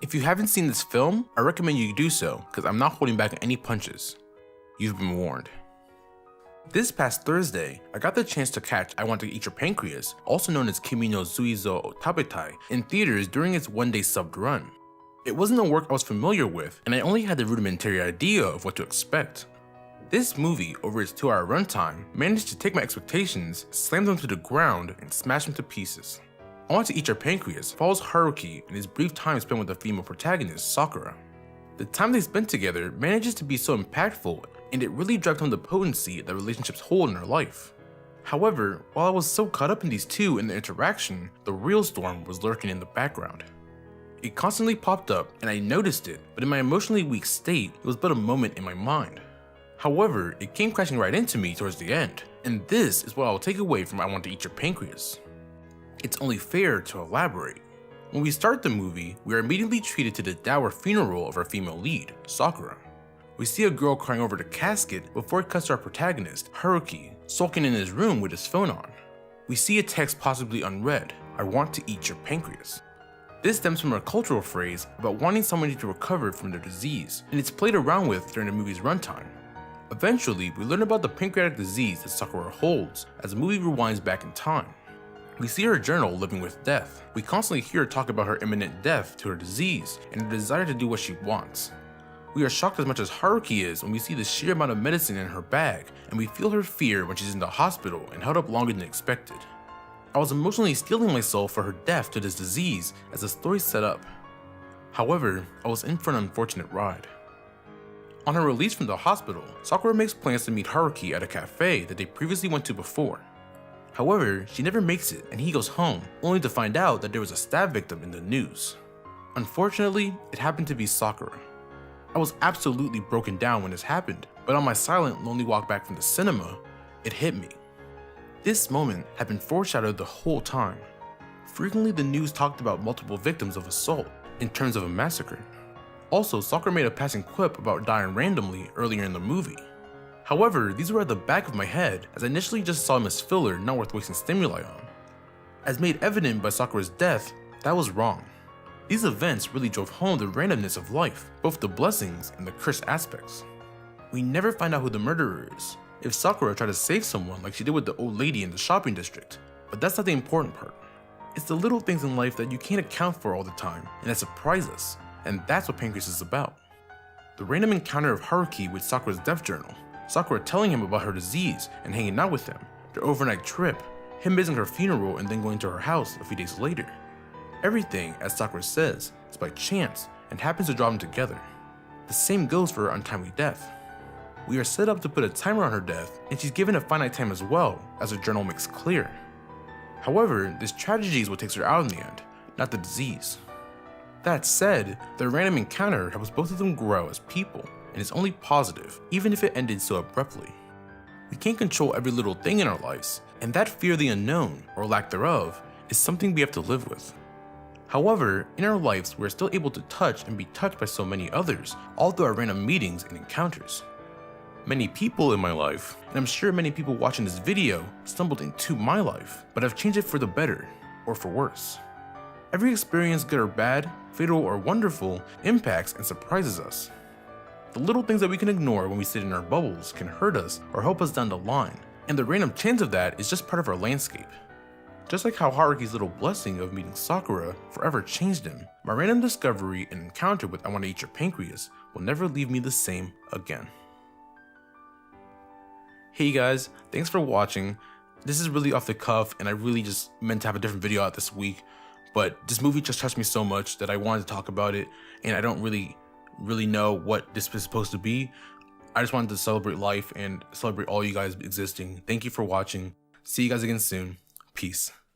If you haven't seen this film, I recommend you do so because I'm not holding back any punches. You've been warned. This past Thursday, I got the chance to catch I Want to Eat Your Pancreas, also known as Kimi no Suizou or Tabetai, in theaters during its one-day subbed run. It wasn't a work I was familiar with, and I only had the rudimentary idea of what to expect. This movie, over its 2-hour runtime, managed to take my expectations, slam them to the ground, and smash them to pieces. I Want to Eat Your Pancreas follows Haruki in his brief time spent with the female protagonist, Sakura. The time they spent together manages to be so impactful, and it really drives home the potency that relationships hold in her life. However, while I was so caught up in these two and their interaction, the real storm was lurking in the background. It constantly popped up and I noticed it, but in my emotionally weak state, it was but a moment in my mind. However, it came crashing right into me towards the end, and this is what I will take away from I Want to Eat Your Pancreas. It's only fair to elaborate. When we start the movie, we are immediately treated to the dour funeral of our female lead, Sakura. We see a girl crying over the casket before it cuts to our protagonist, Haruki, sulking in his room with his phone on. We see a text possibly unread, "I want to eat your pancreas." This stems from a cultural phrase about wanting somebody to recover from their disease, and it's played around with during the movie's runtime. Eventually, we learn about the pancreatic disease that Sakura holds as the movie rewinds back in time. We see her journal living with death. We constantly hear her talk about her imminent death to her disease and her desire to do what she wants. We are shocked as much as Haruki is when we see the sheer amount of medicine in her bag, and we feel her fear when she's in the hospital and held up longer than expected. I was emotionally steeling myself for her death to this disease as the story set up. However, I was in for an unfortunate ride. On her release from the hospital, Sakura makes plans to meet Haruki at a cafe that they previously went to before. However, she never makes it and he goes home, only to find out that there was a stab victim in the news. Unfortunately, it happened to be Sakura. I was absolutely broken down when this happened, but on my silent, lonely walk back from the cinema, it hit me. This moment had been foreshadowed the whole time. Frequently, the news talked about multiple victims of assault in terms of a massacre. Also, Sakura made a passing quip about dying randomly earlier in the movie. However, these were at the back of my head as I initially just saw them as filler not worth wasting stimuli on. As made evident by Sakura's death, that was wrong. These events really drove home the randomness of life, both the blessings and the cursed aspects. We never find out who the murderer is, if Sakura tried to save someone like she did with the old lady in the shopping district, but that's not the important part. It's the little things in life that you can't account for all the time and that surprise us, and that's what Pancreas is about. The random encounter of Haruki with Sakura's death journal, Sakura telling him about her disease and hanging out with him, their overnight trip, him missing her funeral and then going to her house a few days later. Everything, as Sakura says, is by chance and happens to draw them together. The same goes for her untimely death. We are set up to put a timer on her death, and she's given a finite time as well, as her journal makes clear. However, this tragedy is what takes her out in the end, not the disease. That said, their random encounter helps both of them grow as people, and is only positive, even if it ended so abruptly. We can't control every little thing in our lives, and that fear of the unknown, or lack thereof, is something we have to live with. However, in our lives, we are still able to touch and be touched by so many others, all through our random meetings and encounters. Many people in my life, and I'm sure many people watching this video, stumbled into my life, but have changed it for the better, or for worse. Every experience, good or bad, fatal or wonderful, impacts and surprises us. The little things that we can ignore when we sit in our bubbles can hurt us or help us down the line, and the random chance of that is just part of our landscape. Just like how Haruki's little blessing of meeting Sakura forever changed him, my random discovery and encounter with I Want to Eat Your Pancreas will never leave me the same again. Hey guys, thanks for watching. This is really off the cuff and I really just meant to have a different video out this week, but this movie just touched me so much that I wanted to talk about it, and I don't really know what this is supposed to be. I just wanted to celebrate life and celebrate all you guys existing. Thank you for watching. See you guys again soon. Peace.